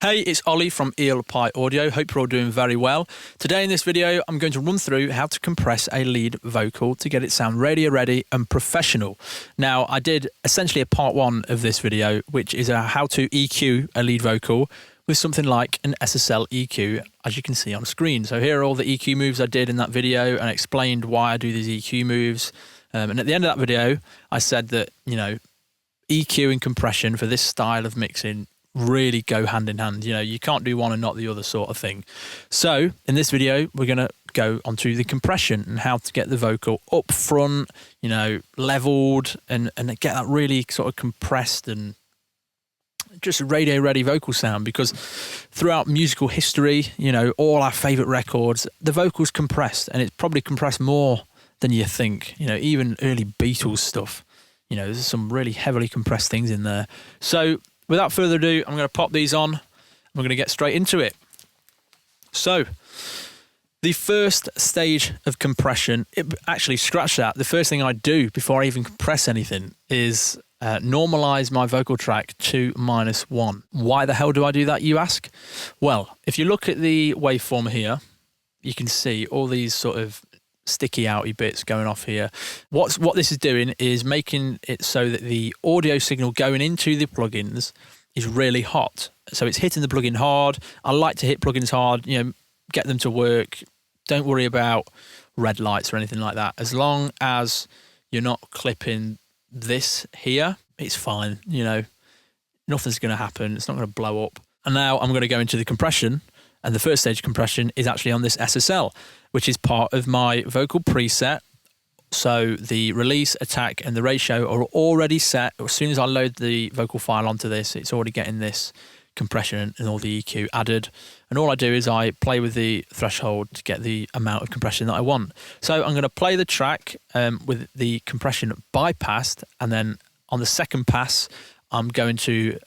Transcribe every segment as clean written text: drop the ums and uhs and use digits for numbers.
Hey, it's Ollie from eelpyeaudio. Hope you're all doing very well. Today in this video, I'm going to run through how to compress a lead vocal to get it sound radio ready and professional. Now, I did essentially a part one of this video, which is how to EQ a lead vocal with something like an SSL EQ, as you can see on screen. So here are all the EQ moves I did in that video and explained why I do these EQ moves. And at the end of that video, I said that, EQ and compression for this style of mixing really go hand in hand. You can't do one and not the other sort of thing. So in this video, we're going to go onto the compression and how to get the vocal up front, leveled and get that really sort of compressed and just a radio ready vocal sound, because throughout musical history, all our favorite records, the vocal's compressed, and it's probably compressed more than you think. Even early Beatles stuff, there's some really heavily compressed things in there. So without further ado, I'm going to pop these on. We're going to get straight into it. So the first stage of compression, actually scratch that. The first thing I do before I even compress anything is normalize my vocal track to -1. Why the hell do I do that, you ask? Well, if you look at the waveform here, you can see all these sort of sticky outy bits going off here. What this is doing is making it so that the audio signal going into the plugins is really hot. So it's hitting the plugin hard. I like to hit plugins hard, get them to work. Don't worry about red lights or anything like that. As long as you're not clipping this here, it's fine. Nothing's going to happen. It's not going to blow up. And now I'm going to go into the compression. And the first stage of compression is actually on this SSL, which is part of my vocal preset. So the release, attack, and the ratio are already set. As soon as I load the vocal file onto this, it's already getting this compression and all the EQ added. And all I do is I play with the threshold to get the amount of compression that I want. So I'm going to play the track with the compression bypassed, and then on the second pass, I'm going to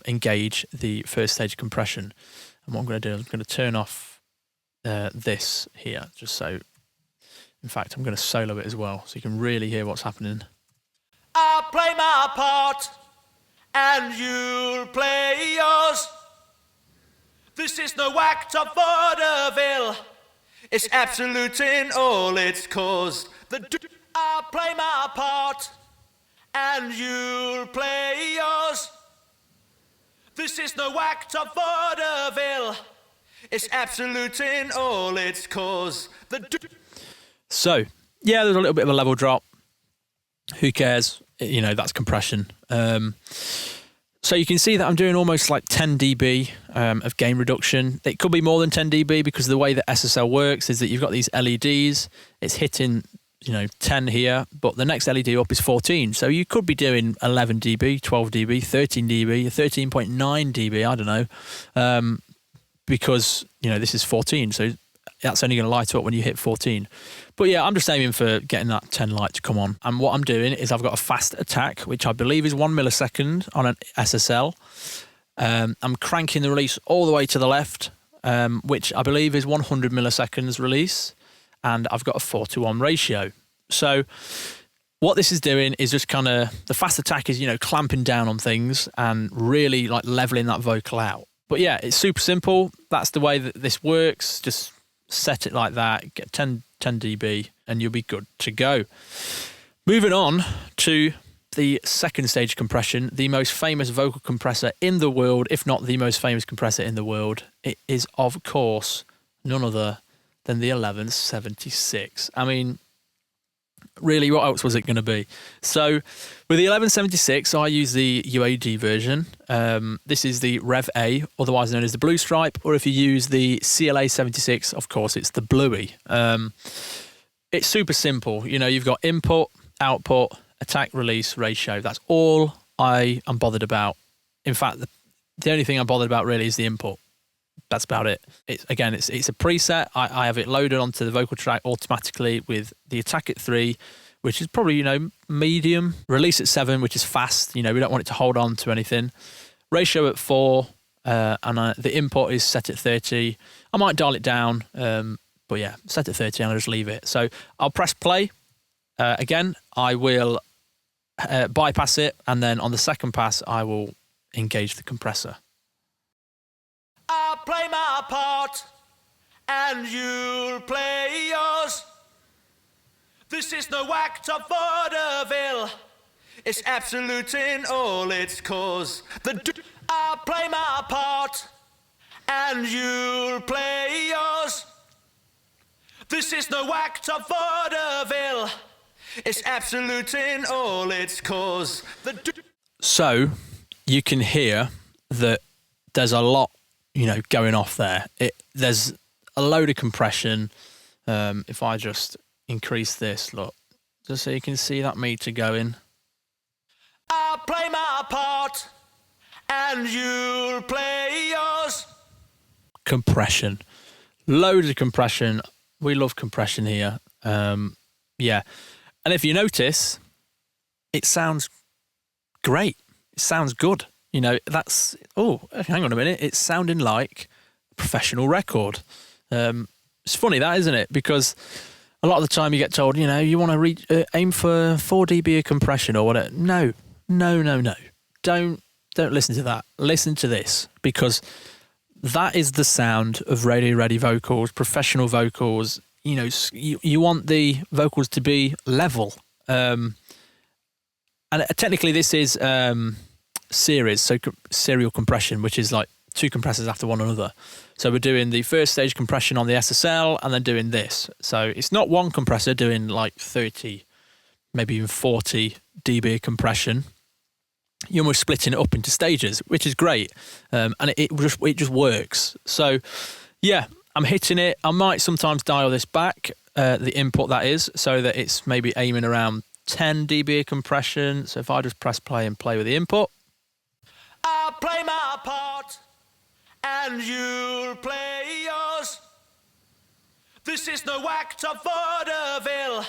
engage the first stage compression. And what I'm going to do is I'm going to turn off this here, just so, in fact, I'm going to solo it as well, so you can really hear what's happening. I'll play my part, and you'll play yours. This is no act of vaudeville. It's absolute in all its cause. I'll play my part, and you'll play yours. This is no act of vaudeville. It's absolute in all its cause. So, yeah, there's a little bit of a level drop. Who cares? That's compression. So you can see that I'm doing almost like 10 dB of gain reduction. It could be more than 10 dB because the way that SSL works is that you've got these LEDs. It's hitting 10 here, but the next LED up is 14. So you could be doing 11 dB, 12 dB, 13 dB, 13.9 dB, I don't know, because, this is 14. So that's only going to light up when you hit 14. But yeah, I'm just aiming for getting that 10 light to come on. And what I'm doing is I've got a fast attack, which I believe is 1 millisecond on an SSL. I'm cranking the release all the way to the left, which I believe is 100 milliseconds release. And I've got a 4:1 ratio. So what this is doing is just kind of, the fast attack is, clamping down on things and really like leveling that vocal out. But yeah, it's super simple. That's the way that this works. Just set it like that, get 10 dB, and you'll be good to go. Moving on to the second stage compression, the most famous vocal compressor in the world, if not the most famous compressor in the world. It is, of course, none other than the 1176. I mean, really, what else was it going to be? So with the 1176, I use the UAD version. This is the Rev A, otherwise known as the Blue Stripe, or if you use the CLA 76, of course, it's the Bluey. It's super simple. You've got input, output, attack, release, ratio. That's all I am bothered about. In fact, the only thing I'm bothered about really is the input. That's about it. It's a preset. I have it loaded onto the vocal track automatically with the attack at 3, which is probably, medium. Release at 7, which is fast. We don't want it to hold on to anything. Ratio at 4, and the input is set at 30. I might dial it down, but yeah, set at 30 and I'll just leave it. So I'll press play. Again, I will bypass it, and then on the second pass, I will engage the compressor. I'll play my part, and you'll play yours. This is no act of vaudeville. It's absolute in all its cause. I'll play my part, and you'll play yours. This is no act of vaudeville. It's absolute in all its cause. So you can hear that there's a lot, going off there. There's a load of compression. If I just increase this, look, just so you can see that meter going. I'll play my part, and you'll play yours. Compression. Loads of compression. We love compression here. Yeah. And if you notice, it sounds great. It sounds good. That's... Oh, hang on a minute. It's sounding like a professional record. It's funny that, isn't it? Because a lot of the time you get told, you want to aim for 4 dB of compression or whatever. No. Don't listen to that. Listen to this, because that is the sound of radio-ready vocals, professional vocals. You want the vocals to be level. And technically this is series, so serial compression, which is like 2 compressors after one another. So we're doing the first stage compression on the SSL and then doing this. So it's not one compressor doing like 30, maybe even 40 dB compression. You're almost splitting it up into stages, which is great. And it just works. So yeah, I'm hitting it. I might sometimes dial this back, the input that is, so that it's maybe aiming around 10 dB of compression. So if I just press play and play with the input. I'll play my part, and you'll play yours. This is no act of vaudeville.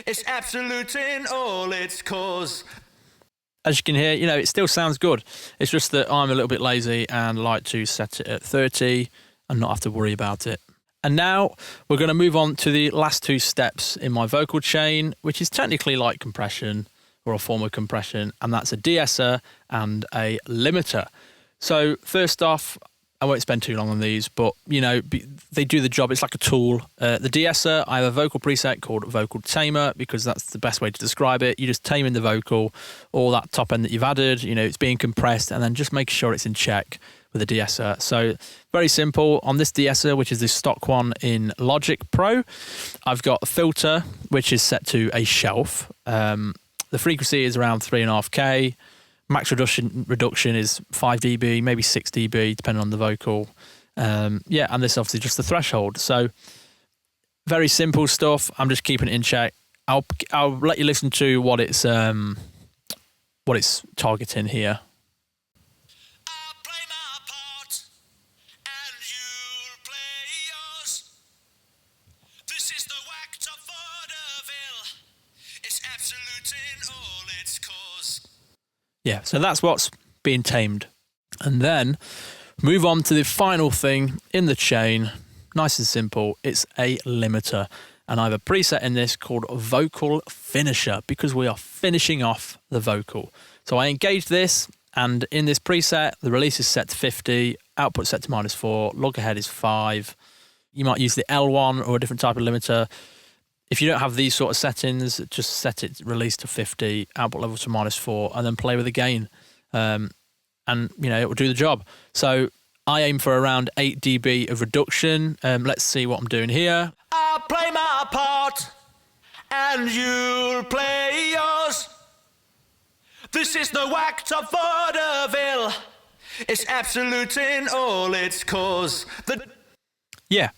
It's absolute in all its cause. As you can hear, it still sounds good. It's just that I'm a little bit lazy and like to set it at 30 and not have to worry about it. And now we're going to move on to the last 2 steps in my vocal chain, which is technically like compression or a form of compression, and that's a de-esser and a limiter. So first off, I won't spend too long on these, but, they do the job. It's like a tool. The de-esser, I have a vocal preset called Vocal Tamer, because that's the best way to describe it. You're just taming the vocal, all that top end that you've added, it's being compressed, and then just make sure it's in check with a de-esser. So very simple. On this de-esser, which is the stock one in Logic Pro, I've got a filter, which is set to a shelf. The frequency is around 3.5K. Max reduction is 5 dB, maybe 6 dB, depending on the vocal. And this is obviously just the threshold. So very simple stuff. I'm just keeping it in check. I'll let you listen to what it's targeting here. I'll play my part, and you'll play yours. This is no act of vaudeville. It's absolute in all its cause. Yeah, so that's what's being tamed. And then move on to the final thing in the chain. Nice and simple. It's a limiter. And I have a preset in this called Vocal Finisher, because we are finishing off the vocal. So I engage this, and in this preset, the release is set to 50, output set to -4, log ahead is 5. You might use the L1 or a different type of limiter. If you don't have these sort of settings, just set it release to 50, output level to -4, and then play with the gain. And, it will do the job. So I aim for around 8 dB of reduction. Let's see what I'm doing here. I'll play my part, and you'll play yours. This is no act of vaudeville. It's absolute in all its cause. Yeah,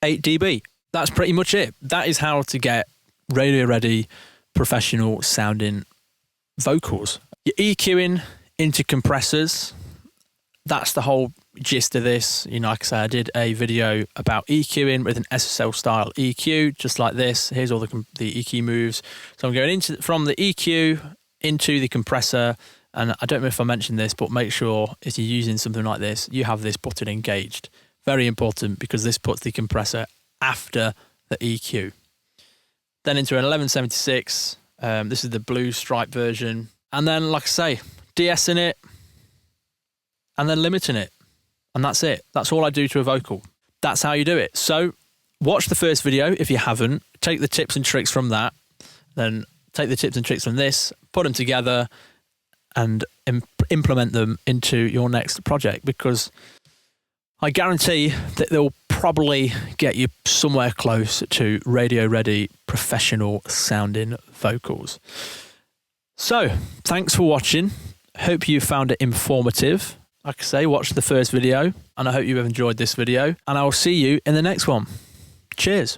8 dB. That's pretty much it. That is how to get radio-ready, professional-sounding vocals. You're EQing into compressors. That's the whole gist of this. Like I say, I did a video about EQing with an SSL-style EQ, just like this. Here's all the EQ moves. So I'm going from the EQ into the compressor, and I don't know if I mentioned this, but make sure if you're using something like this, you have this button engaged. Very important, because this puts the compressor after the EQ. Then into an 1176. This is the blue stripe version. And then, like I say, de-essing it and then limiting it. And that's it. That's all I do to a vocal. That's how you do it. So watch the first video if you haven't. Take the tips and tricks from that. Then take the tips and tricks from this, put them together and implement them into your next project, because I guarantee that they'll probably get you somewhere close to radio-ready, professional sounding vocals. So, thanks for watching. Hope you found it informative. Like I say, watch the first video, and I hope you've enjoyed this video, and I will see you in the next one. Cheers.